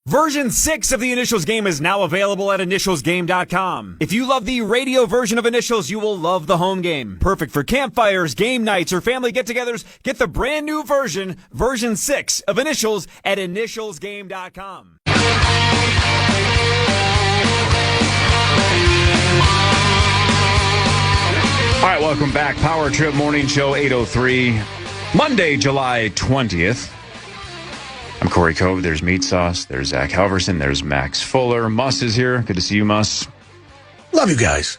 Version 6 of the Initials game is now available at initialsgame.com. If you love the radio version of Initials, you will love the home game. Perfect for campfires, game nights, or family get-togethers. Get the brand new version, version 6 of Initials at initialsgame.com. All right, welcome back. Power Trip Morning Show 8:03, Monday, July 20th. I'm Corey Cove. There's Meat Sauce. There's Zach Halverson. There's Maxx Fuller. Muss is here. Good to see you, Muss. Love you guys.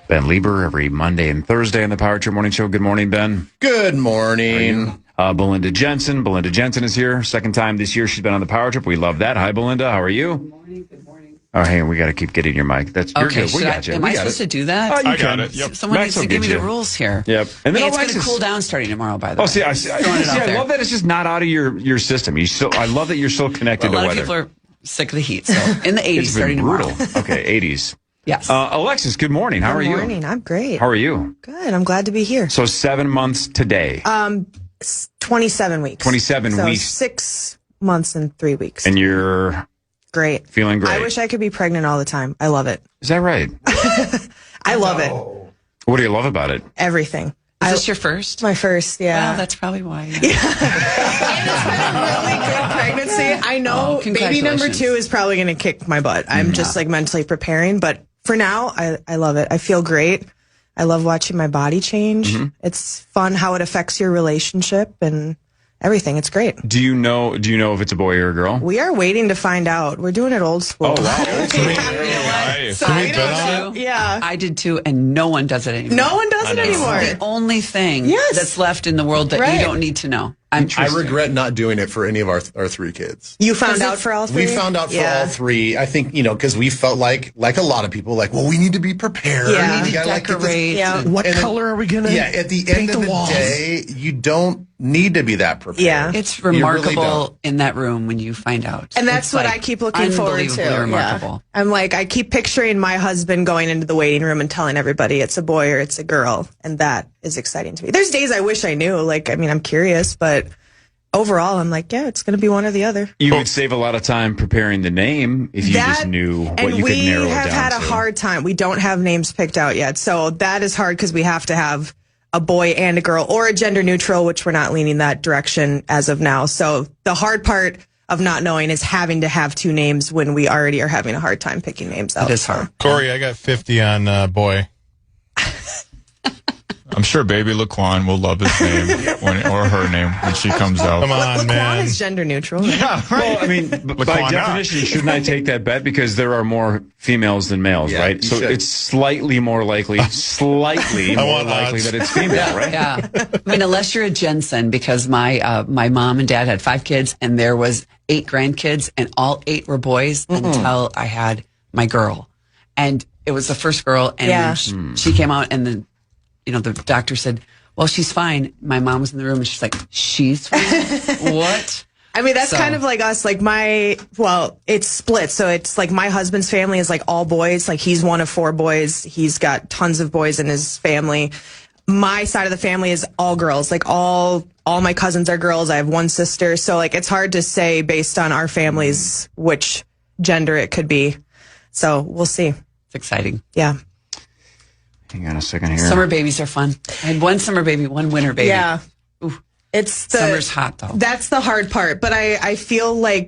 Ben Leber every Monday and Thursday on the Power Trip Morning Show. Good morning, Ben. Good morning. Belinda Jensen. Belinda Jensen is here. Second time this year she's been on the Power Trip. We love that. Hi, Belinda. How are you? Good morning. Good morning. Oh, hey, we got to keep getting your mic. You're okay. Good. We got you. Am I supposed to do that? You got it. Yep. Someone Max needs to give me you. the rules here. Yep. And then it's Alexis, going to cool down starting tomorrow, by the way. I love that it's just not out of your system. I love that you're still connected to weather. A lot of people are sick of the heat. So in the 80s it's starting been brutal. tomorrow. Okay, 80s. Yes. Alexis, good morning. How are you? Good morning. I'm great. How are you? Good. I'm glad to be here. So 7 months today. 27 weeks. 27 weeks. 6 months and 3 weeks. And you're great. Feeling great. I wish I could be pregnant all the time. I love it. Is that right? I love it. What do you love about it? Everything. Is this your first? My first, yeah. Well, that's probably why. Yeah. It's been a really good pregnancy. I know baby number 2 is probably going to kick my butt. I'm just like mentally preparing. But for now, I love it. I feel great. I love watching my body change. Mm-hmm. It's fun how it affects your relationship and everything. It's great. Do you know if it's a boy or a girl? We are waiting to find out. We're doing it old school. Oh, wow. Yeah. I did too, and no one does it anymore. No one does it anymore. It's the only thing that's left in the world that you don't need to know. I regret not doing it for any of our 3 kids. You found out for all 3? We found out for all 3. I think, because we felt like a lot of people, well, we need to be prepared. Yeah. We need to decorate. What color are we going to at the end of the day, you don't need to be that prepared. Yeah. It's remarkable in that room when you find out. And that's what I keep looking forward to. Remarkable. Yeah. I'm I keep picturing my husband going into the waiting room and telling everybody it's a boy or it's a girl. And that is exciting to me. There's days I wish I knew. I'm curious, but overall, I'm it's going to be one or the other. You would save a lot of time preparing the name if you just knew what you could narrow it down to. And we have had a hard time. We don't have names picked out yet. So that is hard because we have to have a boy and a girl or a gender neutral, which we're not leaning that direction as of now. So the hard part of not knowing is having to have 2 names when we already are having a hard time picking names out. It is hard. Corey, I got 50 on boy. I'm sure Baby Laquan will love his name or her name when she comes out. Come on, man. Laquan is gender neutral. Yeah, right. Well, by definition, shouldn't I take that bet? Because there are more females than males, right? So it's slightly more likely that it's female, right? Yeah. Unless you're a Jensen, because my mom and dad had 5 kids, and there was 8 grandkids, and all 8 were boys until I had my girl. And it was the first girl, and when she came out, and then the doctor said, well, she's fine. My mom was in the room and she's like, she's fine? What? That's kind of like us. It's split. So it's my husband's family is all boys. He's one of 4 boys. He's got tons of boys in his family. My side of the family is all girls. All my cousins are girls. I have 1 sister. So it's hard to say based on our families which gender it could be. So we'll see. It's exciting. Yeah. Hang on a second here. Summer babies are fun. I had 1 summer baby, 1 winter baby. Yeah. Ooh. Summer's hot, though. That's the hard part. But I feel I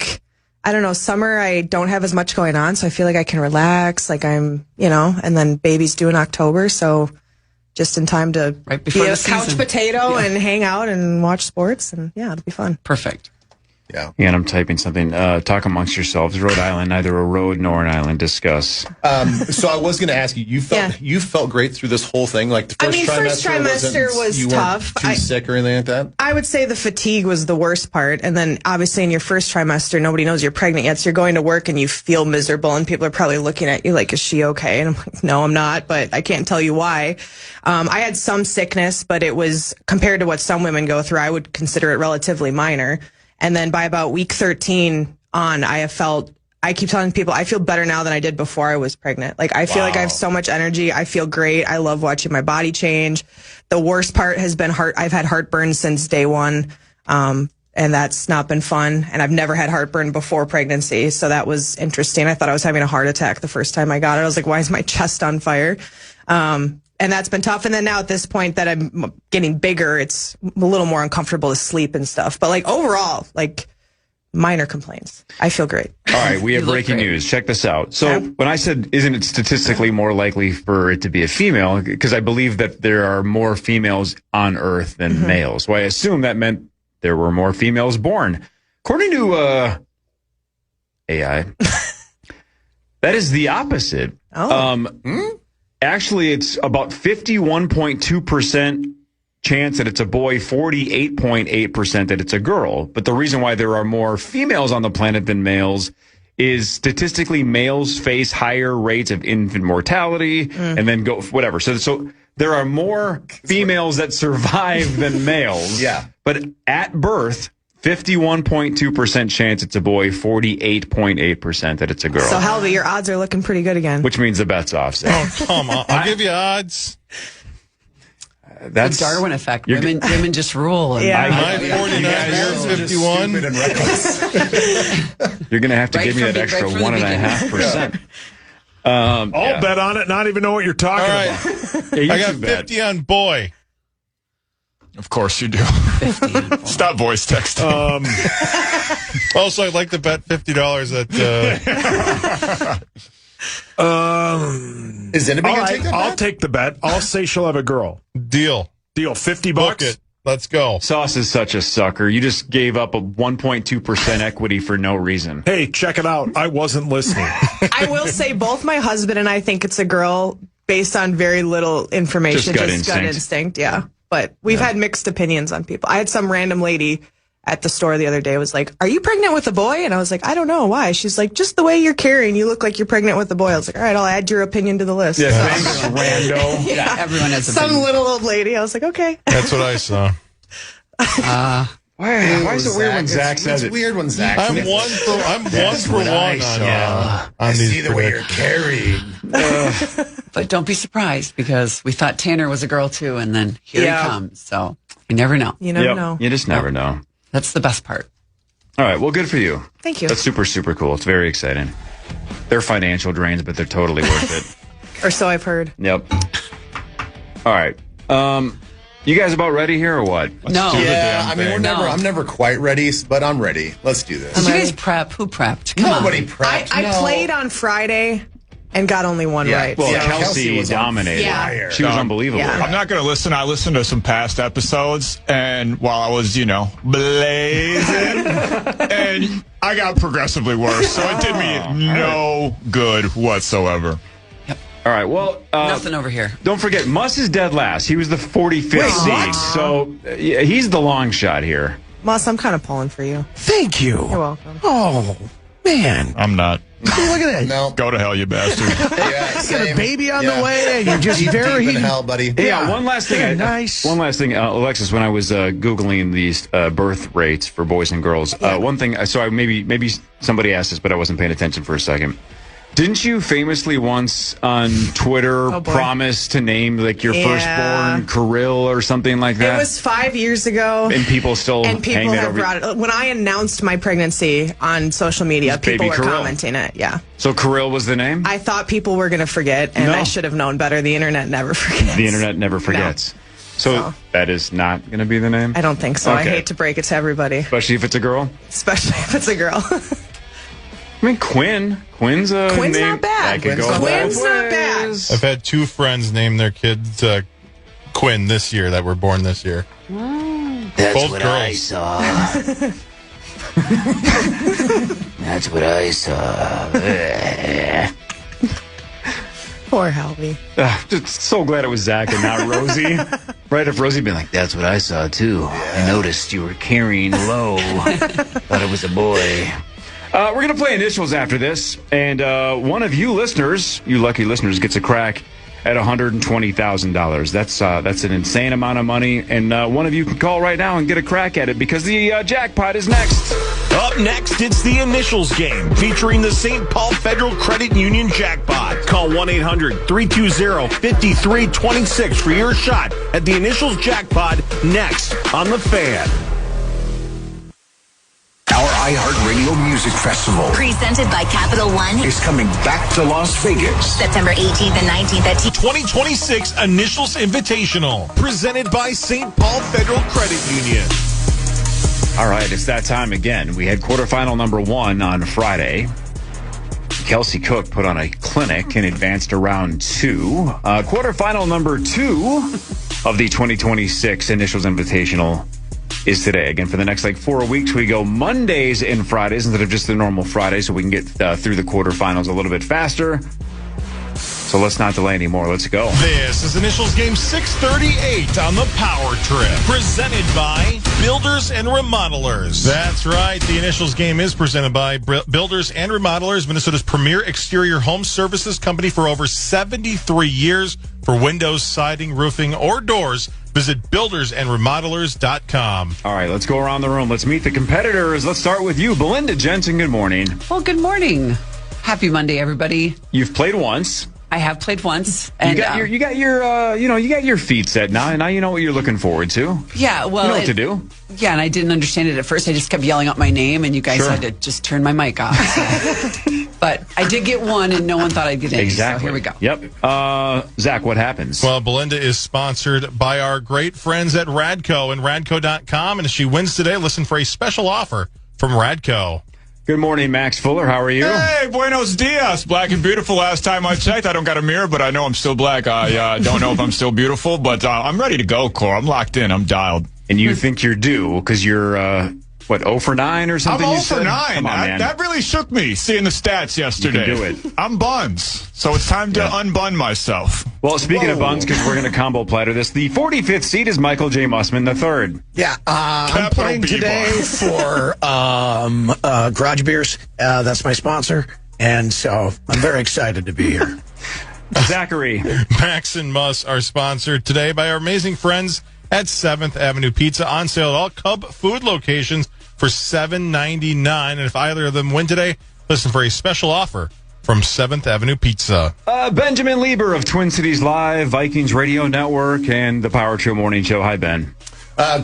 don't know, summer I don't have as much going on, so I feel I can relax, I'm, and then baby's due in October, so just in time to be a couch potato and hang out and watch sports, and it'll be fun. Perfect. Yeah. And I'm typing something. Talk amongst yourselves. Rhode Island, neither a road nor an island. Discuss. So I was going to ask you. You felt great through this whole thing. The first trimester was tough. Too sick or anything like that? I would say the fatigue was the worst part, and then obviously in your first trimester, nobody knows you're pregnant yet, so you're going to work and you feel miserable, and people are probably looking at you is she okay? And I'm like, no, I'm not, but I can't tell you why. I had some sickness, but it was compared to what some women go through, I would consider it relatively minor. And then by about week 13 on, I keep telling people, I feel better now than I did before I was pregnant. I feel I have so much energy. I feel great. I love watching my body change. The worst part has been I've had heartburn since day 1. and that's not been fun. And I've never had heartburn before pregnancy, so that was interesting. I thought I was having a heart attack the first time I got it. I was like, why is my chest on fire? And that's been tough. And then now at this point that I'm getting bigger, it's a little more uncomfortable to sleep and stuff. But like overall, like minor complaints. I feel great. All right, we have breaking news. Check this out. So when I said, isn't it statistically more likely for it to be a female? Because I believe that there are more females on Earth than males. Well, I assume that meant there were more females born. According to AI, that is the opposite. Actually, it's about 51.2% chance that it's a boy, 48.8% that it's a girl. But the reason why there are more females on the planet than males is statistically males face higher rates of infant mortality and then go whatever. So there are more females that survive than males. Yeah. But at birth, 51.2% chance it's a boy, 48.8% that it's a girl. So Halby, your odds are looking pretty good again. Which means the bet's off. Oh, come on. I'll give you odds. That's the Darwin effect. Women just rule. And Yeah. My 49, yours 51. Stupid and reckless. You're going to have to give me that extra 1.5%. I'll bet on it, not even know what you're talking All right. about. Yeah, you I got should bet. 50 on boy. Of course you do. Stop voice texting. Also, I'd like to bet $50 that Is anybody All going to right, take that I'll bet? take the bet. I'll say she'll have a girl. deal. Deal, $50. Book it. Let's go. Sauce is such a sucker. You just gave up a 1.2% equity for no reason. Hey, check it out. I wasn't listening. I will say both my husband and I think it's a girl based on very little information. Just gut gut instinct, yeah. But we've had mixed opinions on people. I had some random lady at the store the other day was like, "Are you pregnant with a boy?" And I was like, "I don't know. Why?" She's like, "Just the way you're carrying, you look like you're pregnant with a boy." I was like, "All right, I'll add your opinion to the list." Yeah, So- thanks, rando. Yeah, everyone has some opinions. little old lady. I was like, okay. That's what I saw. Why is it weird when Zach says it's it? weird when Zach I'm says it. one for one I on these see the way you're predictions. carrying. But don't be surprised because we thought Tanner was a girl too, and then here Yeah. he comes. So you never know. You never Yep, know. you just never know. That's the best part. All right, well, good for you. Thank you. That's super, super cool. It's very exciting. They're financial drains, but they're totally worth it. Or so I've heard. Yep. All right. You guys about ready here or what? No. Yeah, I mean, No. I'm never quite ready, but I'm ready. Let's do this. Did you guys prep? Who prepped? Come Nobody on. prepped. I No. played on Friday and got only one Yeah, right. Well, Yeah, so- Kelsey Kelsey was on dominated. fire. She was unbelievable. Yeah. I'm not going to listen. I listened to some past episodes, and while I was, blazing, and I got progressively worse. So it did me no good whatsoever. All right, well, Nothing over here. don't forget, Muss is dead last. He was the 45th seed, what? so yeah, he's the long shot here. Moss, I'm kind of pulling for you. Thank you. You're welcome. Oh, man. I'm not. Look at that. No. Go to hell, you bastard. Yeah, Got same. a baby on Yeah. the way, and you're just Deep, very... deep in hell, buddy. Yeah, one last thing. Nice. One last thing, Alexis. When I was Googling these birth rates for boys and girls, one thing. So maybe somebody asked this, but I wasn't paying attention for a second. Didn't you famously once on Twitter boy. promise to name like your Yeah. firstborn Kirill or something like that? It was 5 years ago. and people still And people hang that have over. brought it. When I announced my pregnancy on social media, It's baby people were Kirill. commenting it. Yeah. So Kirill was the name. I thought people were going to forget, and No. I should have known better. The internet never forgets. The internet never forgets. So that is not going to be the name, I don't think so. I Okay. hate to break it to everybody, especially if it's a girl. especially if it's a girl. I mean, Quinn's a Quinn's name not bad. that could go Quinn's both not bad. ways. I've had two friends name their kids Quinn this year that were born this year. That's Both what girls. I saw. That's what I saw. Poor Halby. Just so glad it was Zach and not Rosie. Right, if Rosie had been like, That's what I saw too. I noticed you were carrying low. Thought it was a boy. we're going to play initials after this, and one of you listeners, you lucky listeners, gets a crack at $120,000. That's an insane amount of money, and one of you can call right now and get a crack at it because the jackpot is next. Up next, it's the Initials game featuring the St. Paul Federal Credit Union jackpot. Call 1-800-320-5326 for your shot at the Initials jackpot next on The Fan. iHeartRadio Music Festival presented by Capital One is coming back to Las Vegas. September 18th and 19th at 2026 Initials Invitational, presented by St. Paul Federal Credit Union. All right, it's that time again. We had quarterfinal number 1 on Friday. Kelsey Cook put on a clinic and advanced to round 2. Quarterfinal number 2 of the 2026 Initials Invitational is today. Again, for the next 4 weeks, we go Mondays and Fridays instead of just the normal Friday, so we can get through the quarterfinals a little bit faster. So let's not delay anymore. Let's go. This is Initials Game 638 on the Power Trip, presented by Builders and Remodelers. That's right. The Initials Game is presented by Builders and Remodelers, Minnesota's premier exterior home services company for over 73 years. For windows, siding, roofing, or doors, visit buildersandremodelers.com. All right, let's go around the room. Let's meet the competitors. Let's start with you, Belinda. Jensen, good morning. Well, good morning. Happy Monday, everybody. You've played once. I have played once. And, you got your feet set now, and now you know what you're looking forward to. Yeah, well, you know what to do. Yeah, and I didn't understand it at first. I just kept yelling out my name, and you guys had to just turn my mic off. So. But I did get one, and no one thought I'd get any. Exactly. So here we go. Yep. Zach, what happens? Well, Belinda is sponsored by our great friends at Radco and Radco.com, and if she wins today, listen for a special offer from Radco. Good morning, Maxx Fuller. How are you? Hey, buenos dias. Black and beautiful. Last time I checked, I don't got a mirror, but I know I'm still black. I don't know if I'm still beautiful, but I'm ready to go, Cor. I'm locked in. I'm dialed. And you think you're due because you're, 0 for 9 or something? I'm 0 for 9. Come on, man. That really shook me, seeing the stats yesterday. You can do it. I'm buns, so it's time to unbun myself. Well, speaking of buns, because we're going to combo platter this, the 45th seed is Michael J. Mussman III. Yeah, I'm playing today for Garage Beers. That's my sponsor, and so I'm very excited to be here. Zachary. Maxx and Muss are sponsored today by our amazing friends at 7th Avenue Pizza, on sale at all Cub food locations for $7.99. And if either of them win today, listen for a special offer from 7th Avenue Pizza. Benjamin Leber of Twin Cities Live, Vikings Radio Network, and the Power Trip Morning Show. Hi, Ben.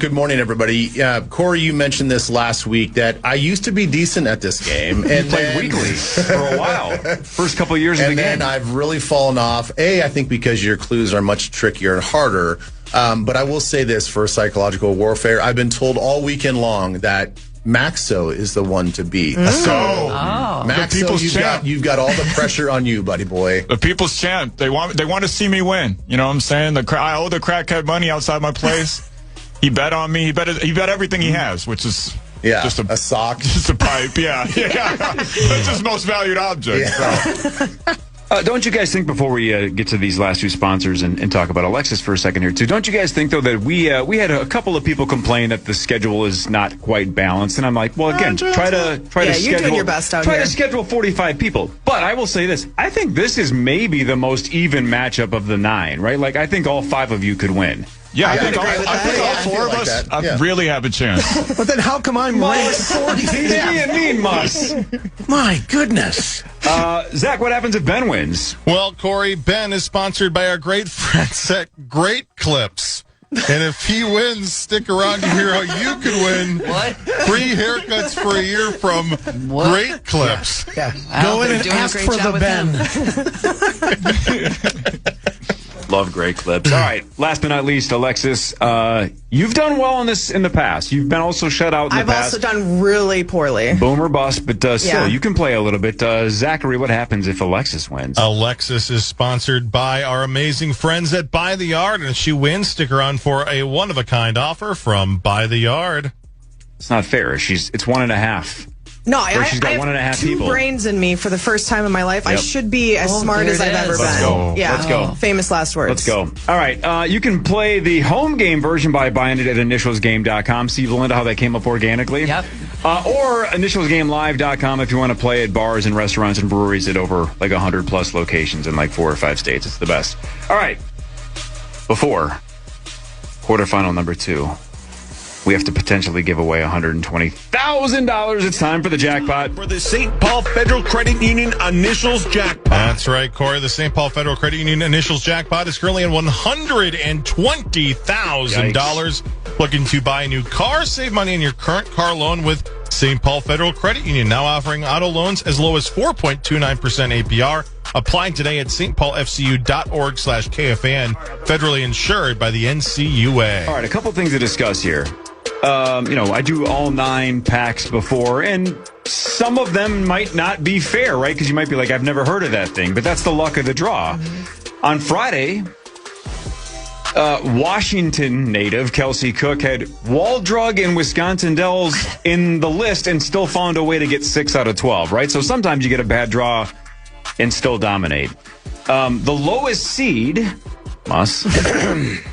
Good morning, everybody. Corey, you mentioned this last week that I used to be decent at this game. And played weekly for a while. First couple of years of the game. And then I've really fallen off. I think because your clues are much trickier and harder. But I will say this for psychological warfare. I've been told all weekend long that Maxo is the one to beat. Maxo, you've got all the pressure on you, buddy boy. The people's champ. They want to see me win. You know what I'm saying? I owe the crackhead money outside my place. He bet on me. He bet everything he has, which is just a sock, just a pipe. Yeah. That's his most valued object. Yeah. So. Don't you guys think, before we get to these last two sponsors and talk about Alexis for a second here too, don't you guys think though that we had a couple of people complain that the schedule is not quite balanced, and I'm like, well, again, try to schedule. You're doing your best out here. To schedule 45 people, but I will say this: I think this is maybe the most even matchup of the 9. Right? Like, I think all 5 of you could win. Yeah, I think all 4 of us really have a chance. But then how come I'm ranked 40? He's being mean, Muss. My goodness. Zach, what happens if Ben wins? Well, Corey, Ben is sponsored by our great friends at Great Clips. And if he wins, stick around to hear how you could win free haircuts for a year from Great Clips. Yeah. Go in and ask for the Ben. Love Great Clips. All right, last but not least, Alexis, you've done well in the past. You've been also shut out in the past. I've also done really poorly. Boom or bust, but still, you can play a little bit. Zachary, what happens if Alexis wins? Alexis is sponsored by our amazing friends at Buy the Yard, and if she wins, stick around for a one-of-a-kind offer from Buy the Yard. It's not fair. It's 1.5. No, I she's got have 1.5 two people. brains in me for the first time in my life. Yep. I should be as smart as I've ever been. Let's go. Yeah. Let's go. Famous last words. Let's go. All right. You can play the home game version by buying it at initialsgame.com. See, Belinda, how that came up organically? Yep. Or initialsgamelive.com if you want to play at bars and restaurants and breweries at over 100+ locations in 4 or 5 states. It's the best. All right. Before quarterfinal number 2. We have to potentially give away $120,000. It's time for the jackpot. For the St. Paul Federal Credit Union Initials Jackpot. That's right, Corey. The St. Paul Federal Credit Union Initials Jackpot is currently at $120,000. Looking to buy a new car, save money on your current car loan with St. Paul Federal Credit Union now offering auto loans as low as 4.29% APR. Applying today at stpaulfcu.org/KFAN. Federally insured by the NCUA. All right, a couple things to discuss here. I do all 9 packs before, and some of them might not be fair, right? Because you might be like, I've never heard of that thing, but that's the luck of the draw. On Friday, Washington native Kelsey Cook had Waldrug and Wisconsin Dells in the list and still found a way to get 6 out of 12, right? So sometimes you get a bad draw and still dominate. The lowest seed, Muss,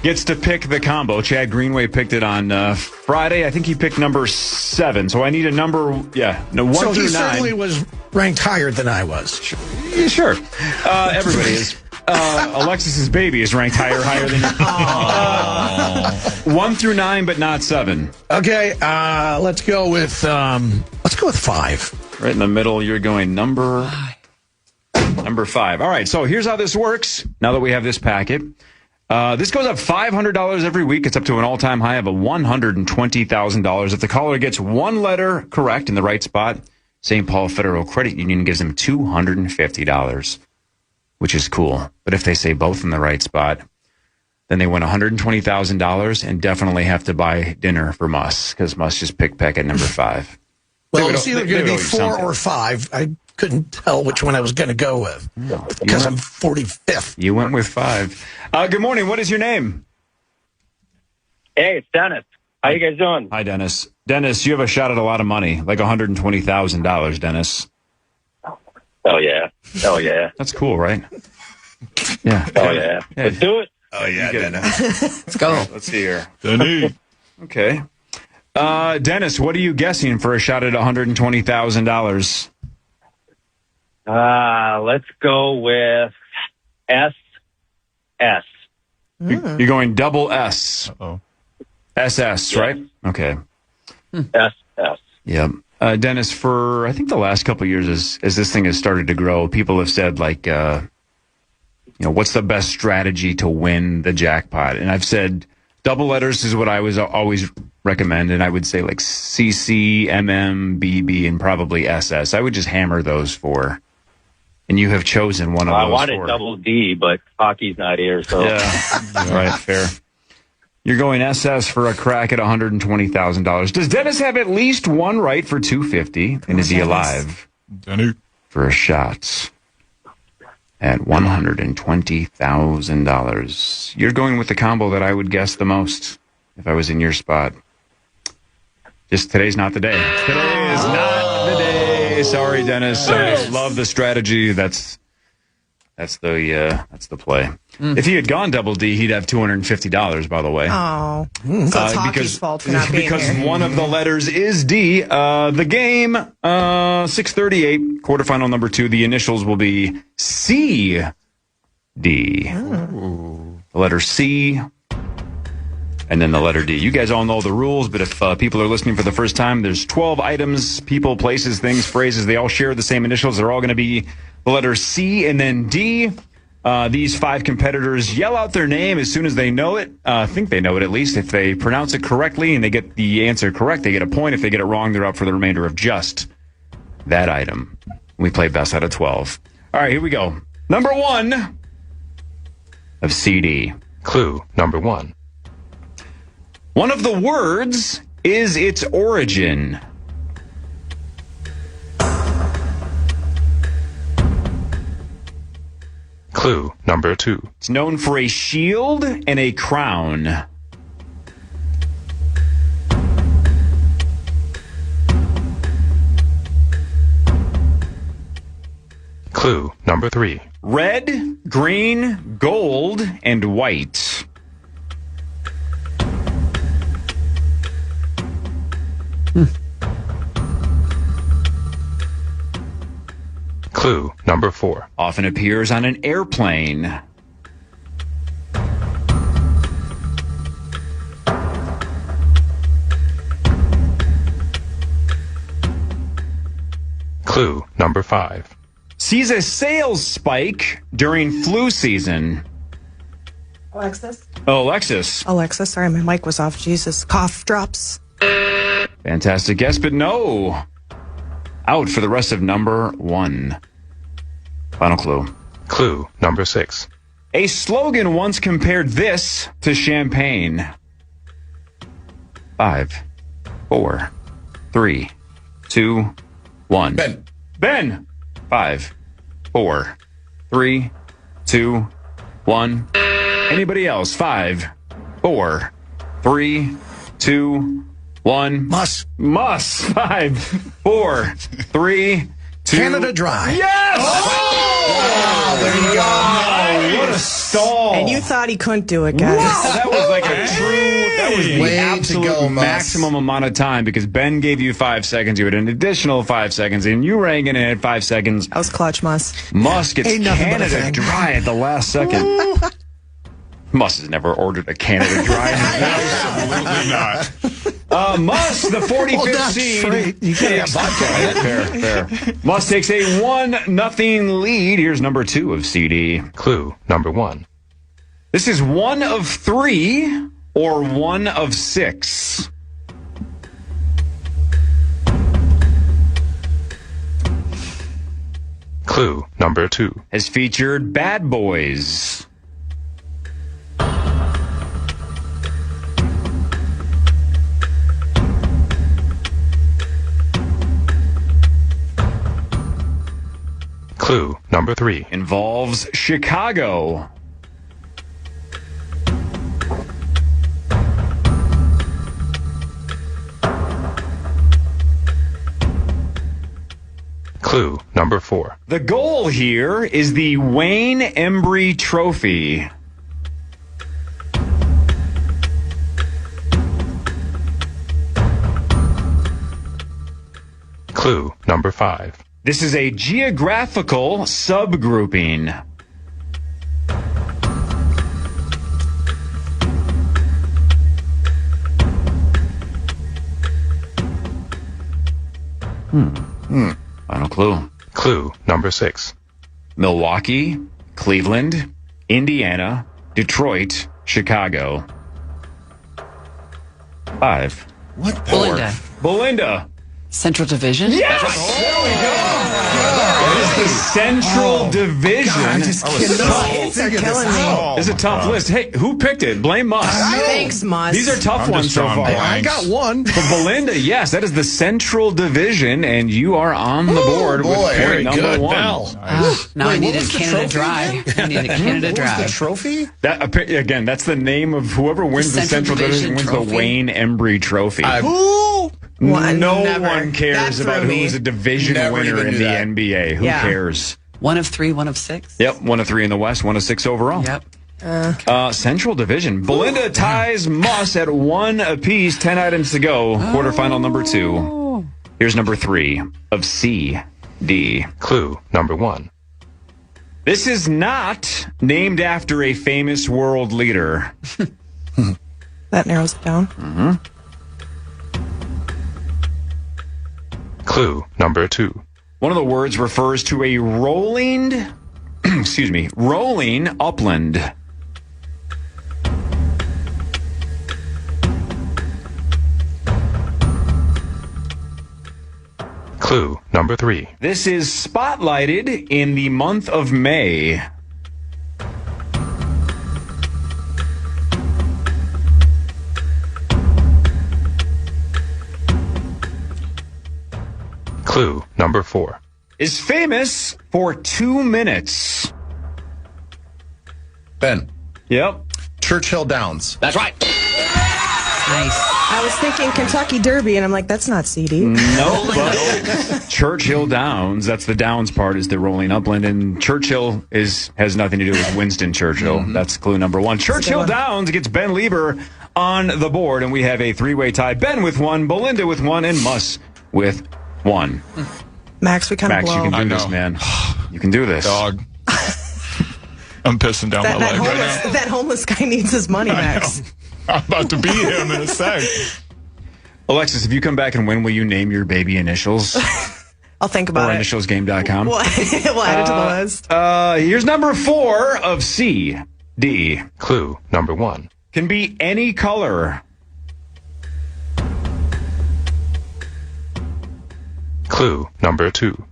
gets to pick the combo. Chad Greenway picked it on Friday. I think he picked number 7. So I need a number, 1 so through 9. So he certainly was ranked higher than I was. Sure. Everybody is. Alexis's baby is ranked higher than you. 1 through 9, but not 7. Okay, let's go with 5. Right in the middle, you're going number 5. All right, so here's how this works. Now that we have this packet, this goes up $500 every week. It's up to an all-time high of $120,000. If the caller gets 1 letter correct in the right spot, St. Paul Federal Credit Union gives them $250, which is cool. But if they say both in the right spot, then they win $120,000 and definitely have to buy dinner for Muss, because Muss just picked packet number 5. Well, it's either going to be 4 or 5. I couldn't tell which one I was going to go with because I'm 45th. You went with 5. Good morning. What is your name? Hey, it's Dennis. How you guys doing? Hi, Dennis. Dennis, you have a shot at a lot of money, like $120,000, Dennis. Oh, yeah. Oh, yeah. That's cool, right? Yeah. Oh, yeah. Let's do it. Oh, yeah, Dennis. Let's go. Let's see here. Denny. Okay. Dennis, what are you guessing for a shot at $120,000? Let's go with SS. You're going double S. Uh-oh. SS, right? Okay. SS. Yep. Dennis, for I think the last couple of years, as this thing has started to grow, people have said, like, what's the best strategy to win the jackpot? And I've said double letters is what I was always recommend, and I would say like CC, MM, BB, and probably SS. I would just hammer those 4. And you have chosen one of those 4. I wanted double D, but hockey's not here, so. Yeah. All right, fair. You're going SS for a crack at $120,000. Does Dennis have at least 1 right for $250? And is he alive Denny. for a shot at $120,000? You're going with the combo that I would guess the most if I was in your spot. Just today's not the day. Today is not the day. Sorry, Dennis. I love the strategy. That's the play. If he had gone double D, he'd have $250, by the way. Oh, so it's hockey's fault for not being because here. one of the letters is D. The game, 6:38, quarterfinal number 2. The initials will be C, D. The letter C, and then the letter D. You guys all know the rules, but if people are listening for the first time, there's 12 items, people, places, things, phrases. They all share the same initials. They're all going to be the letter C and then D. These 5 competitors yell out their name as soon as they know it. Think they know it at least. If they pronounce it correctly and they get the answer correct, they get a point. If they get it wrong, they're up for the remainder of just that item. We play best out of 12. All right, here we go. Number 1 of CD. Clue number 1. One of the words is its origin. Clue number 2. It's known for a shield and a crown. Clue number 3. Red, green, gold, and white. Clue number 4. Often appears on an airplane. Clue number 5. Sees a sales spike during flu season. Alexis? Oh, Alexis. Alexa, sorry, my mic was off. Jesus. Cough drops. Fantastic guess, but no. Out for the rest of number 1. Final clue. Clue number 6. A slogan once compared this to champagne. 5, 4, 3, 2, 1. Ben. 5, 4, 3, 2, 1. Anybody else? 5, 4, 3, 2, 1. Muss. 5, 4, 3, 2. Canada Dry. Yes! Oh, there you go. Wow, what a stall. And you thought he couldn't do it, guys. Wow, that was like a true, that was the Way to absolute go, Muss. maximum amount of time because Ben gave you 5 seconds. You had an additional 5 seconds, and you rang in and had 5 seconds. That was clutch, Muss. Muss gets Ain't nothing but a Canada thing. Dry at the last second. Muss has never ordered a Canada Dry. Absolutely not. Muss, the 45th Well, that's seed. right. You can't have vodka. Fair. Muss takes a 1-0 lead. Here's number 2 of CD. Clue number 1. This is 1 of 3 or 1 of 6. Clue number 2. Has featured Bad Boys. Clue number 3. Involves Chicago. Clue number 4. The goal here is the Wayne Embry Trophy. Clue number 5. This is a geographical subgrouping. Final clue. Clue number 6. Milwaukee, Cleveland, Indiana, Detroit, Chicago. 5. What? 4. Belinda. Belinda. Central Division. Yes! There we go. It is the Central Division. I just cannot figure this out. It's a tough list. Hey, who picked it? Blame Muss. Thanks, Muss. These are tough I'm ones just so drawing far. blanks. I got one. But Belinda, yes, that is the Central Division, and you are on the board boy, with very point number good, 1. Bell. Now I Wait, what needed was the Canada trophy Dry. again? I needed Canada What was Dry. the trophy? That again, that's the name of whoever wins the Central Division wins Trophy. the Wayne Embry Trophy. Who? No Never. one cares That about threw me. who's a division Never winner even in knew the that. NBA. Who Yeah. cares? 1 of 3, 1 of 6. Yep, 1 of 3 in the West, 1 of 6 overall. Yep. Central Division. Belinda ties Muss at 1 apiece. 10 items to go. Quarterfinal number 2. Here's number 3 of C, D. Clue number 1. This is not named after a famous world leader. That narrows it down. Clue number 2. One of the words refers to a rolling, rolling upland. Clue number 3. This is spotlighted in the month of May. Clue number 4. Is famous for 2 minutes. Ben. Yep. Churchill Downs. That's right. Nice. I was thinking Kentucky Derby, and I'm like, that's not CD. No, but Churchill Downs, that's the Downs part, is the rolling upland, and Churchill has nothing to do with Winston Churchill. That's clue number 1. Churchill one. Downs gets Ben Leber on the board, and we have a 3-way tie. Ben with 1, Belinda with 1, and Muss with 1. Max, we kind of Max, blow. you can I do this, know. man. You can do this. Dog. I'm pissing down That, my that, leg right homeless, now. that homeless guy needs his money, Max. I'm about to beat him in a sec. Alexis, if you come back and win, will you name your baby initials? I'll think Or about it. initialsgame.com. We'll add it to the list. Here's number 4 of C, D. Clue number 1. Can be any color. Clue number 2.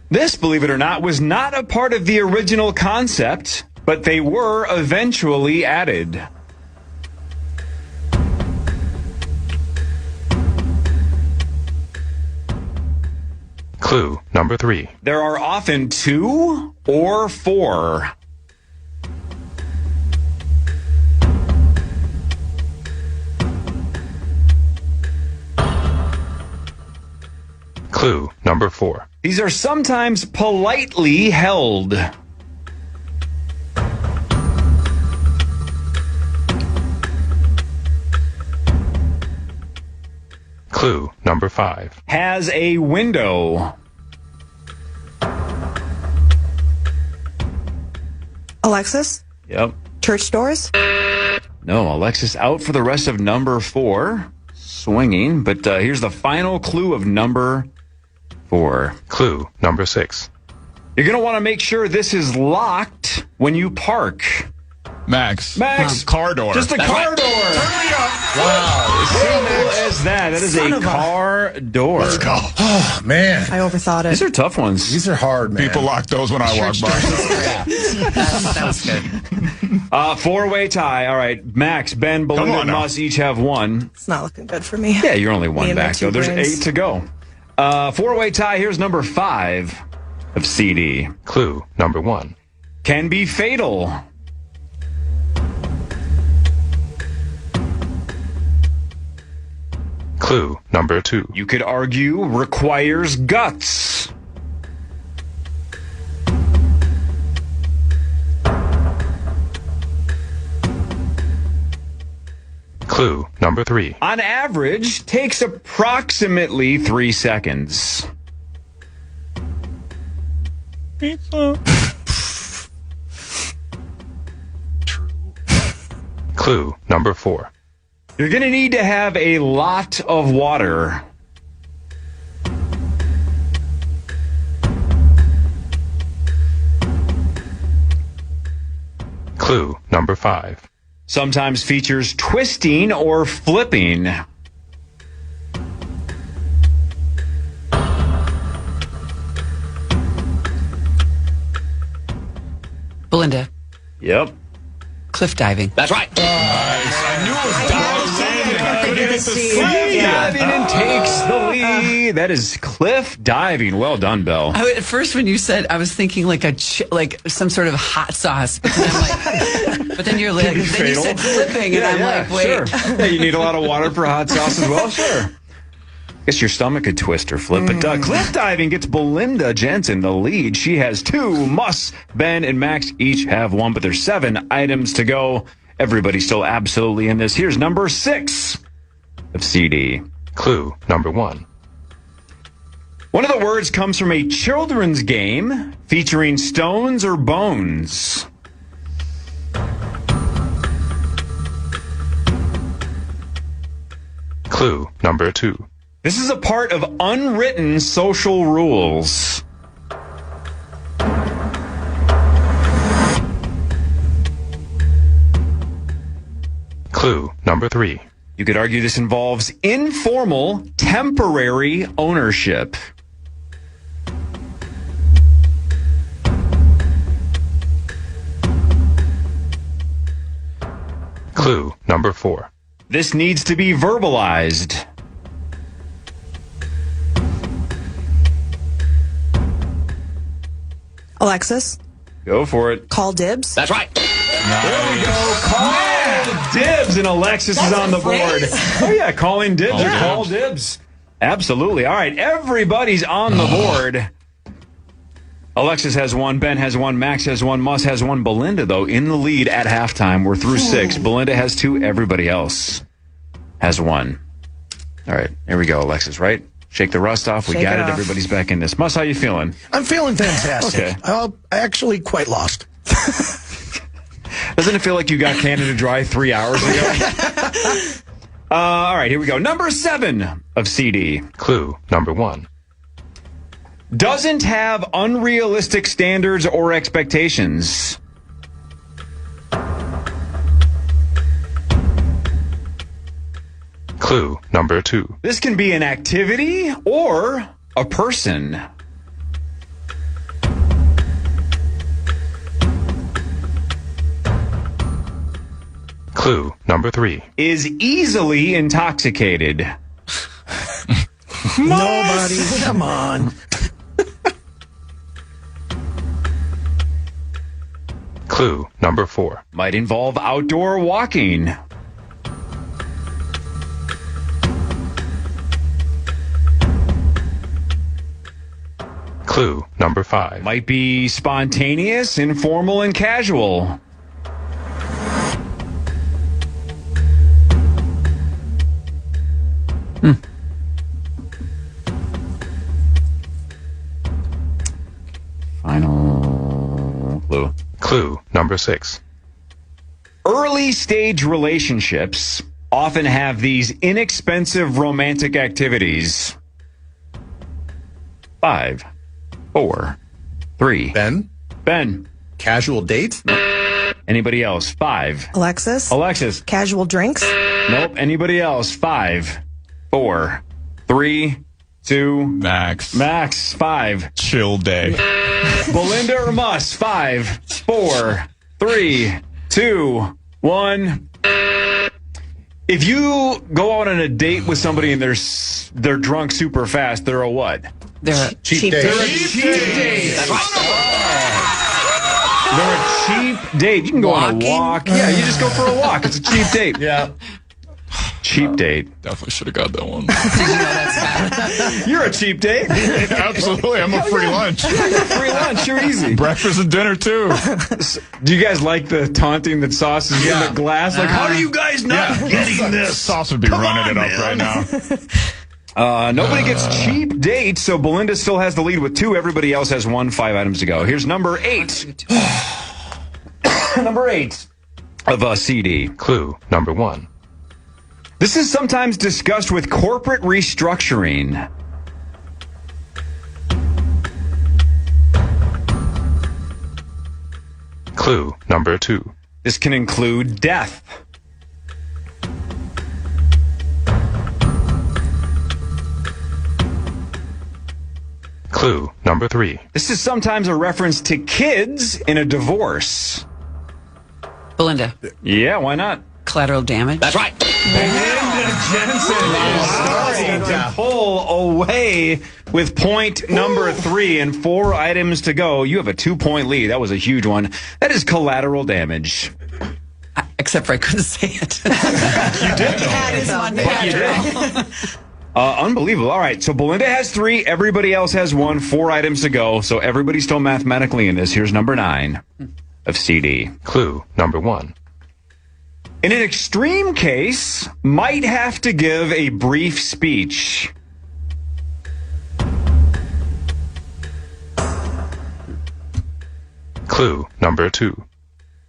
This, believe it or not, was not a part of the original concept, but they were eventually added. Clue number 3. There are often 2 or 4. Clue number 4. These are sometimes politely held. Clue number 5. Has a window. Alexis? Yep. Church doors? No, Alexis out for the rest of number 4. Swinging, but here's the final clue of number 4. Clue number 6. You're going to want to make sure this is locked when you park. Max. Car door. Just a car door. Turn me up. Wow. Simple as that. That is a car door. Let's go. Oh, man. I overthought it. These are tough ones. These are hard, man. People lock those when I walk by. That was good. Four-way tie. All right. Max, Ben, Belinda, and Muss each have 1. It's not looking good for me. Yeah, you're only 1 and my back, so there's brains. 8 to go. Four-way tie. Here's number 5 of CD. Clue number 1. Can be fatal. Clue number 2. You could argue requires guts. Clue number 3. On average, takes approximately 3 seconds. Clue number 4. You're going to need to have a lot of water. Clue number 5. Sometimes features twisting or flipping. Belinda, Yep. cliff diving. That's right. I knew it was diving. I couldn't get the C. Diving and takes the lead. That is cliff diving. Well done, Belle. At first, when you said, I was thinking like like some sort of hot sauce. But then I'm like, but then you're like, then you Fatal. said flipping, and I'm like, wait. Sure. Yeah, you need a lot of water for hot sauce as well? Sure. Guess your stomach could twist or flip. But cliff diving gets Belinda Jensen the lead. She has 2. Muss, Ben, and Max each have 1, but there's 7 items to go. Everybody's still absolutely in this. Here's number 6 of CD. Clue number 1. One of the words comes from a children's game featuring stones or bones. Clue number 2. This is a part of unwritten social rules. Clue number 3. You could argue this involves informal, temporary ownership. Clue number 4. This needs to be verbalized. Alexis, Go for it. call dibs. That's right. There we go. Call dibs, and Alexis is on the board. Oh, yeah, calling dibs or call dibs. Absolutely. All right, everybody's on the board. Alexis has 1, Ben has 1, Max has 1, Muss has 1. Belinda, though, in the lead at halftime. We're through 6. Belinda has 2. Everybody else has 1. All right, here we go, Alexis, right? Shake the rust off. We Shake got it it. off. Everybody's back in this. Muss, how you feeling? I'm feeling fantastic. Okay. Actually quite lost. Doesn't it feel like you got Canada Dry 3 hours ago? All right, here we go. Number 7 of CD. Clue number 1. Doesn't have unrealistic standards or expectations. Clue number 2. This can be an activity or a person? Clue number 3. Is easily intoxicated. Nobody, come on. Clue number 4. Might involve outdoor walking. Clue number 5. Might be spontaneous, informal, and casual. Final clue. Clue number 6. Early stage relationships often have these inexpensive romantic activities. 5, 4, 3. Ben. Casual date? Anybody else? 5. Alexis. Casual drinks? Nope. Anybody else? 5, 4, 3, 2. Max. 5. Chill day. Belinda or Muss? 5, 4, 3, 2, 1. If you go out on a date with somebody and they're drunk super fast, they're a what? They're a Cheap date. They're a cheap date. They're a cheap date. You can go on a walk. Yeah, you just go for a walk. It's a cheap date. Yeah. Cheap date. Definitely should have got that one. You're a cheap date. Absolutely. I'm a free lunch. Free lunch. You're easy. Breakfast and dinner, too. Do you guys like the taunting that Sauce is in the glass? Like, how are you guys not getting this? Sauce would be running it up right now. Nobody gets cheap dates, so Belinda still has the lead with 2. Everybody else has 1. 5 items to go. Here's number 8. Number 8 of a CD. Clue number 1. This is sometimes discussed with corporate restructuring. Clue number 2. This can include death. Clue number 3. This is sometimes a reference to kids in a divorce. Belinda. Yeah, why not? Collateral damage. That's right. Belinda Jensen is starting to pull away with point number 3 and 4 items to go. You have a 2-point lead. That was a huge one. That is collateral damage. Except for I couldn't say it. You did. You did. Unbelievable. All right, so Belinda has 3. Everybody else has 1. 4 items to go. So everybody's still mathematically in this. Here's number 9 of CD. Clue number 1. In an extreme case, might have to give a brief speech. Clue number 2.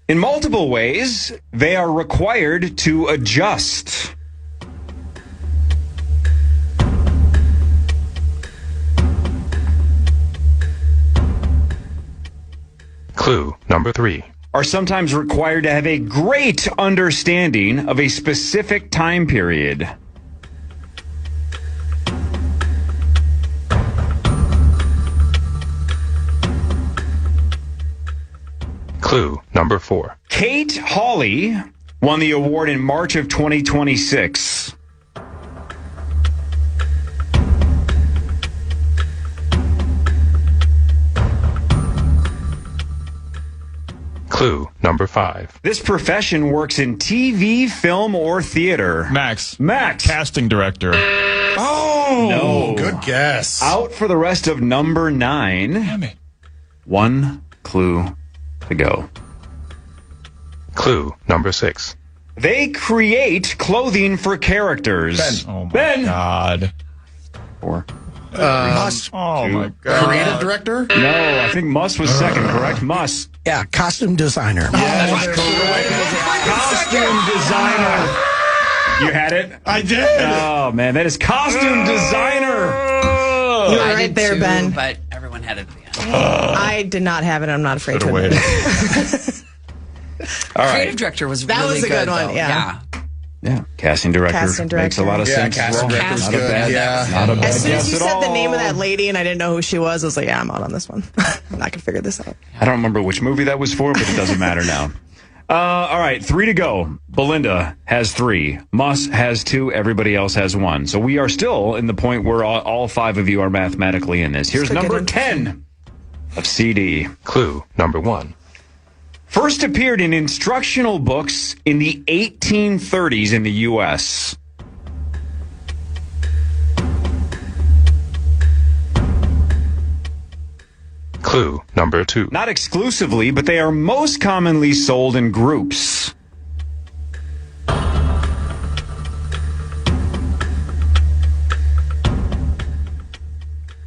In multiple ways, they are required to adjust. Clue number 3. Are sometimes required to have a great understanding of a specific time period. Clue number 4. Kate Hawley won the award in March of 2026. Clue number 5. This profession works in TV, film, or theater. Max. Casting director. Oh, No. Good guess. Out for the rest of number 9. Damn it. 1 clue to go. Clue number 6. They create clothing for characters. Oh, my Ben. God. 4. Muss. Oh, my God. Creative director? No, I think Muss was second, correct? Muss. Yeah, costume designer. Yes, correct. Costume designer. You had it? I did. Oh, man, that is costume designer. You were I right did there, too, Ben. But everyone had it at the end. I did not have it. I'm not afraid to admit it. All right. Creative director was That really was a good one, though. yeah. Yeah, casting director makes a lot of sense. Casting director's Not a good. bad, not a bad As soon as guess you at said all. the name of that lady and I didn't know who she was, I was like, yeah, I'm out on this one. I'm not going to figure this out. I don't remember which movie that was for, but it doesn't matter now. All right, 3 to go. Belinda has 3. Muss has 2. Everybody else has 1. So we are still in the point where all 5 of you are mathematically in this. Here's number 10 of CD. Clue number 1. First appeared in instructional books in the 1830s in the U.S. Clue number 2. Not exclusively, but they are most commonly sold in groups.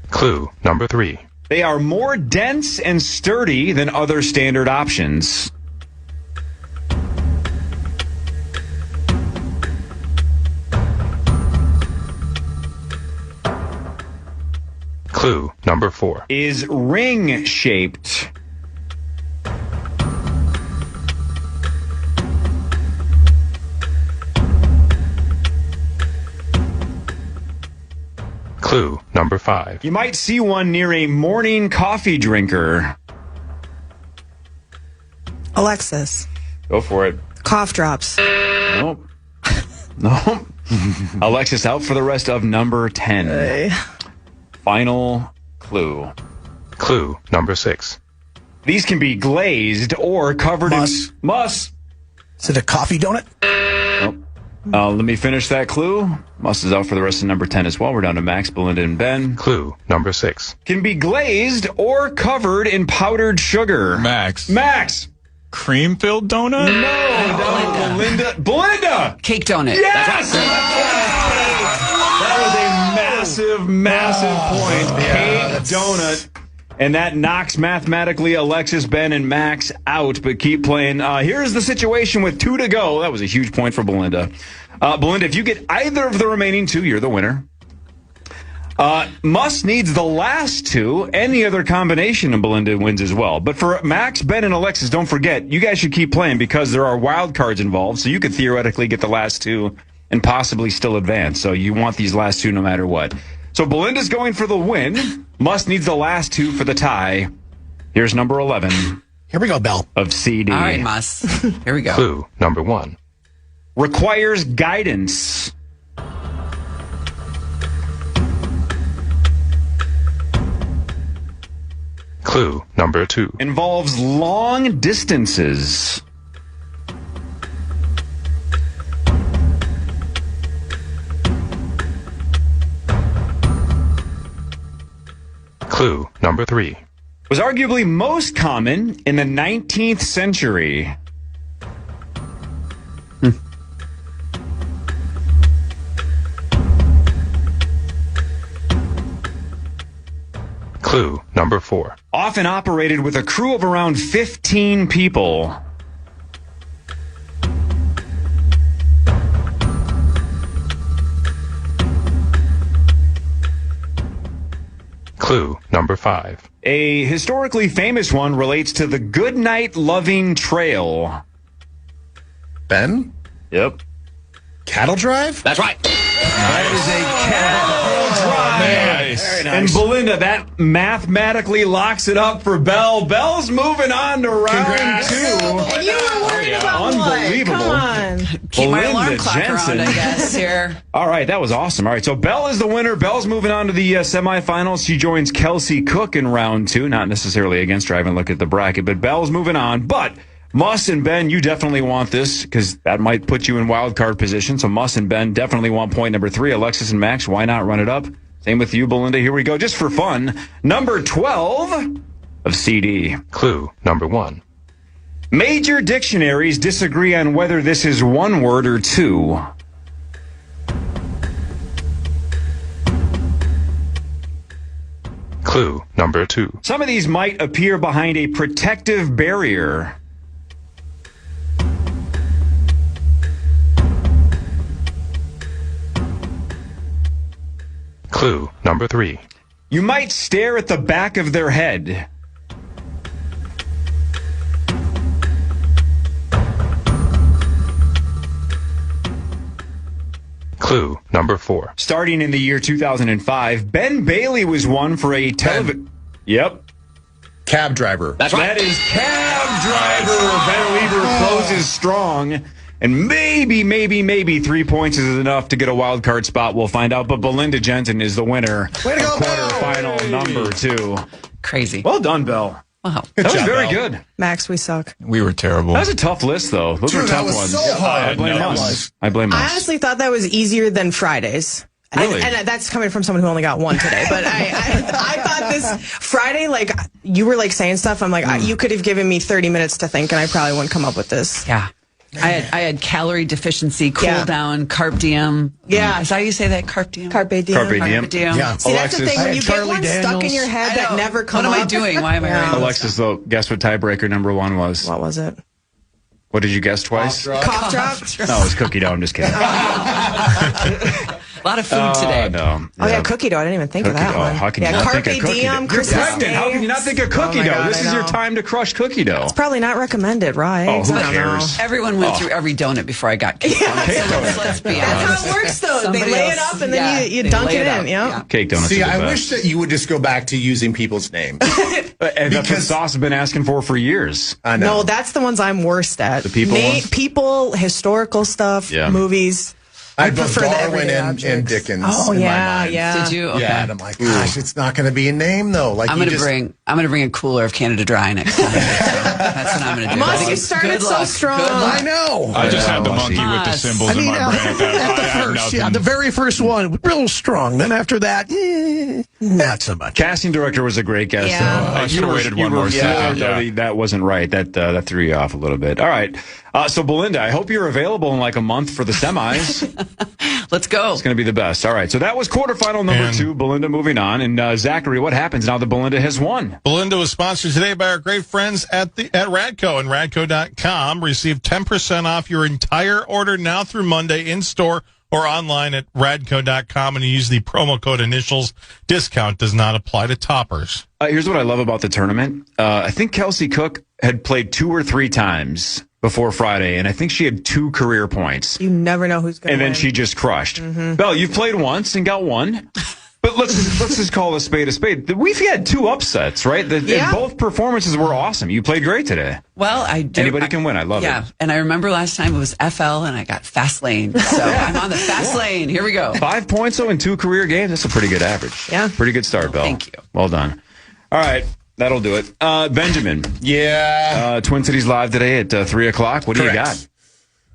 Clue number 3. They are more dense and sturdy than other standard options. Clue number 4. Is ring-shaped. Clue number 5. You might see one near a morning coffee drinker. Alexis. Go for it. Cough drops. Nope. Nope. Alexis out for the rest of number 10. Final clue. Clue number 6. These can be glazed or covered in muss. Is it a coffee donut? Nope. Let me finish that clue. Muss is out for the rest of number 10 as well. We're down to Max, Belinda, and Ben. Clue number 6. Can be glazed or covered in powdered sugar. Max. Cream-filled donut? No, Belinda. Belinda! Cake donut. Yes! That was a massive point. Cake donut. And that knocks mathematically Alexis, Ben, and Max out, but keep playing. Here's the situation with 2 to go. That was a huge point for Belinda. Belinda, if you get either of the remaining 2, you're the winner. Muss needs the last 2. Any other combination, and Belinda wins as well. But for Max, Ben, and Alexis, don't forget, you guys should keep playing because there are wild cards involved, so you could theoretically get the last 2 and possibly still advance. So you want these last 2 no matter what. So Belinda's going for the win. Muss needs the last 2 for the tie. Here's number 11. Here we go, Bell. Of CD. All right, Muss. Here we go. Clue number 1. Requires guidance. Clue number 2. Involves long distances. Clue number 3. Was arguably most common in the 19th century. Clue number 4. Often operated with a crew of around 15 people. Clue number 5. A historically famous one relates to the Goodnight Loving Trail. Ben? Yep. Cattle Drive? That's right. That is a cattle drive. Nice. Very nice. And Belinda, that mathematically locks it up for Bell. Bell's moving on to round 2. And you were worried about Unbelievable. what? Come on. Keep my Belinda alarm clock Jensen. around, I guess, here. All right, that was awesome. All right, so Bell is the winner. Bell's moving on to the semifinals. She joins Kelsey Cook in round 2. Not necessarily against driving. Look at the bracket, but Bell's moving on. But Muss and Ben, you definitely want this because that might put you in wild card position. So Muss and Ben definitely want point number 3. Alexis and Max, why not run it up? Same with you, Belinda. Here we go, just for fun. Number 12 of CD. Clue number 1. Major dictionaries disagree on whether this is one word or 2. Clue number 2. Some of these might appear behind a protective barrier. Clue number 3. You might stare at the back of their head. Clue number 4. Starting in the year 2005, Ben Bailey was one for a television. Yep. Cab driver. That is cab driver. Ben Leber closes strong. And maybe 3 points is enough to get a wild card spot. We'll find out. But Belinda Jensen is the winner. Way to go, quarterfinal number 2. Crazy. Well done, Belle. Wow. That was job, very Belle. good. Max, we suck. We were terrible. That was a tough list, though. Those were Dude, tough that was ones. so hard. I blame No, it us. was. I blame I us. honestly thought that was easier than Fridays. Really? And that's coming from someone who only got one today. But I thought this Friday, like, you were, like, saying stuff. I'm like, you could have given me 30 minutes to think, and I probably wouldn't come up with this. Yeah. I had calorie deficiency, cool down, carp diem. Yeah. Is that how you say that? Carp diem? Carpe diem. Carpe diem. Carpe diem. Yeah. See, that's the Alexis. thing. When you get Charlie one stuck in Daniels. your head that never comes up. What am I doing? Why am I writing this Alexis, though, guess what tiebreaker number 1 was? What was it? What did you guess twice? Cough drop? No, it was cookie dough. I'm just kidding. A lot of food today. No. Oh, yeah, cookie dough. I didn't even think of Cookie that dough. one. How can you yeah, not Carpe think of cookie Diem, dough? You're Christmas pregnant. How can you not think of cookie my dough? God, This I is your know. time to crush cookie dough. It's probably not recommended, right? Oh, who I don't know. cares? Everyone went through every donut before I got cake donuts. Cake So donuts. let's be That's honest. how it works, though. Somebody they lay it else- up, and then you they dunk lay it up. in. Yeah. Cake donuts. See, are the I best. wish that you would just go back to using people's names. And that's what because- Sauce has been asking for years. I know. No, that's the ones I'm worst at. The people ones? People, historical stuff, Yeah. movies. I I'd prefer prefer the Darwin everyday and objects. Dickens. Oh, in my yeah, mind. yeah. Did you? Okay. Yeah, and I'm like, gosh, it's not going to be a name though. Like I'm you gonna just, bring a cooler of Canada Dry next time. That's what I'm gonna do. Must, you Good started so luck. strong. Good luck. I know. I just had the Yeah, monkey with the Us. symbols I mean, in my brain at that. at the I had first, nothing. the very first one, real strong. Then after that, not so much. Casting director was a great guest. Yeah. though. I should've waited one more second, yeah. That wasn't right. That threw you off a little bit. All right. So Belinda, I hope you're available in like a month for the semis. Let's go. It's going to be the best. All right. So that was quarterfinal number And- 2. Belinda moving on. And Zachary, what happens now that Belinda has won? Belinda was sponsored today by our great friends at Radco and Radco.com. Receive 10% off your entire order now through Monday in store or online at Radco.com and use the promo code Initials. Discount does not apply to toppers. Here's what I love about the tournament. I think Kelsey Cook had played 2 or 3 times before Friday, and I think she had 2 career points. You never know who's going to And win. then she just crushed. Belle, you've played once and got 1. But let's just call a spade a spade. We've had 2 upsets, right? And both performances were awesome. You played great today. Well, I do. Anybody can win. I love Yeah, it. and I remember last time it was FL, and I got fast lane. So I'm on the fast lane. Here we go. 5 points, though, in 2 career games. That's a pretty good average. Yeah. Pretty good start, Belle. Thank you. Well done. All right. That'll do it. Benjamin. Yeah. Twin Cities Live today at 3 o'clock. What do you Correct.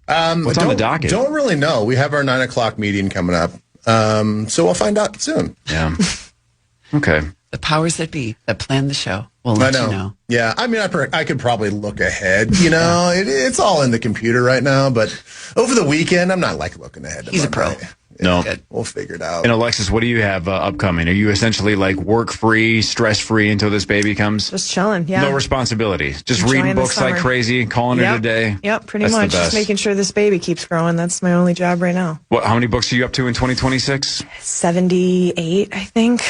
got? What's on the docket? Don't really know. We have our 9 o'clock meeting coming up. So we'll find out soon. Yeah. Okay. The powers that be that plan the show will I let know. you know. Yeah. I mean, I could probably look ahead. You know, it's all in the computer right now. But over the weekend, I'm not like looking ahead. To He's a pro. Monday. No. Good. We'll figure it out. And Alexis, what do you have upcoming? Are you essentially like work-free, stress-free until this baby comes? Just chilling, yeah. No responsibilities. Just Enjoying reading the books like summer. crazy, calling it a day. Yep, pretty That's the much. Just best. making sure this baby keeps growing. That's my only job right now. How many books are you up to in 2026? 78, I think.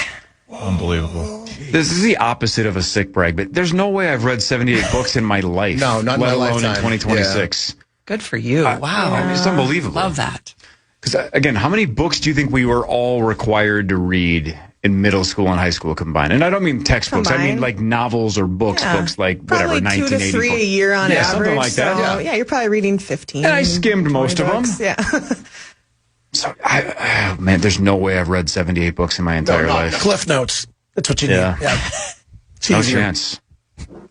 Unbelievable. This is the opposite of a sick brag, but there's no way I've read 78 books in my life. No, not in let my alone lifetime. in 2026. Good for you. Wow. I mean, it's unbelievable. Love that. Because, again, how many books do you think we were all required to read in middle school and high school combined? And I don't mean textbooks. I mean Combined? like novels or books, Yeah. books like Probably whatever, 2 to 1984. 3 a year on Yeah, average. something like that. So, Yeah. you're probably reading 15. And I skimmed most 20 of them. books. Yeah. So, man, there's no way I've read 78 books in my entire life. Cliff Notes. That's what you Yeah. need. Yeah. It's No easier. chance.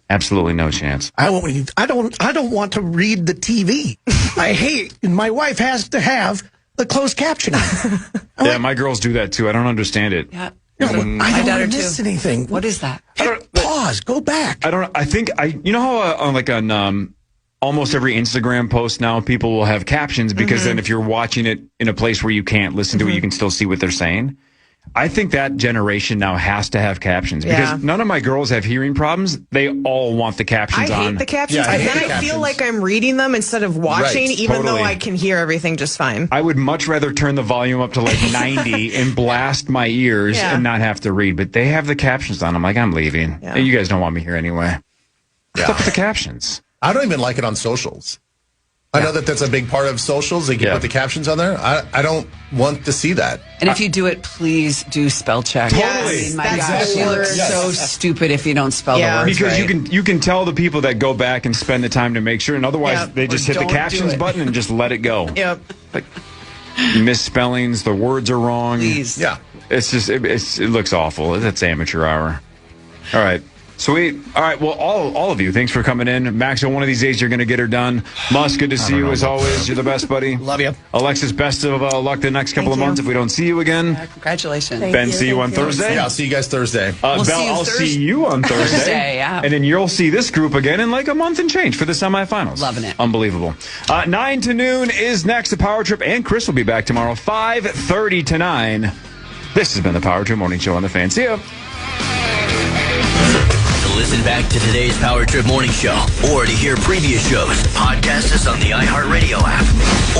Absolutely no chance. I don't want to read the TV. I hate, and my wife has to have the closed captioning. Yeah, my girls do that too. I don't understand it. Yeah. No, My I don't daughter want to miss too. anything. What is that? Hit pause. Go back. I think you know how on almost every Instagram post now people will have captions because then if you're watching it in a place where you can't listen to it, you can still see what they're saying. I think that generation now has to have captions because Yeah. none of my girls have hearing problems. They all want the captions I on. hate the captions. Yeah, I and hate then the I feel captions. like I'm reading them instead of watching, Right, even totally. though I can hear everything just fine. I would much rather turn the volume up to like 90 and blast my ears Yeah. and not have to read. But they have the captions on. I'm like, I'm leaving. Yeah. You guys don't want me here anyway. What's up with the captions? I don't even like it on socials. I know that that's a big part of socials. They can put the captions on there. I don't want to see that. And if you do it, please do spell check. Totally. I mean, my gosh, you look so stupid if you don't spell the words because right. you can tell the people that go back and spend the time to make sure, and otherwise they just hit the captions button and just let it go. Yep. Like misspellings, the words are wrong. Please. Yeah. It's just it looks awful. That's amateur hour. All right. Sweet. All right. Well, all of you, thanks for coming in. Max, one of these days you're going to get her done. Muss, good to see you as always. You're the best, buddy. Love you. Alexis, best of luck the next couple of months if we don't see you again. Congratulations. Ben, see you on Thursday? Yeah, I'll see you guys Thursday. Belle, I'll see you on Thursday. Yeah. And then you'll see this group again in like a month and change for the semifinals. Loving it. Unbelievable. 9 to noon is next. The Power Trip, and Chris will be back tomorrow, 5:30 to 9. This has been the Power Trip Morning Show on the Fan. See ya. Listen back to today's Power Trip Morning Show, or to hear previous shows, podcast us on the iHeartRadio app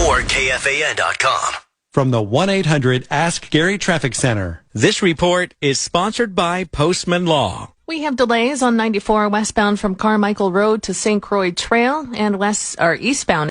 or KFAN.com. From the 1-800-ASK-GARY Traffic Center. This report is sponsored by Postman Law. We have delays on 94 westbound from Carmichael Road to St. Croix Trail and eastbound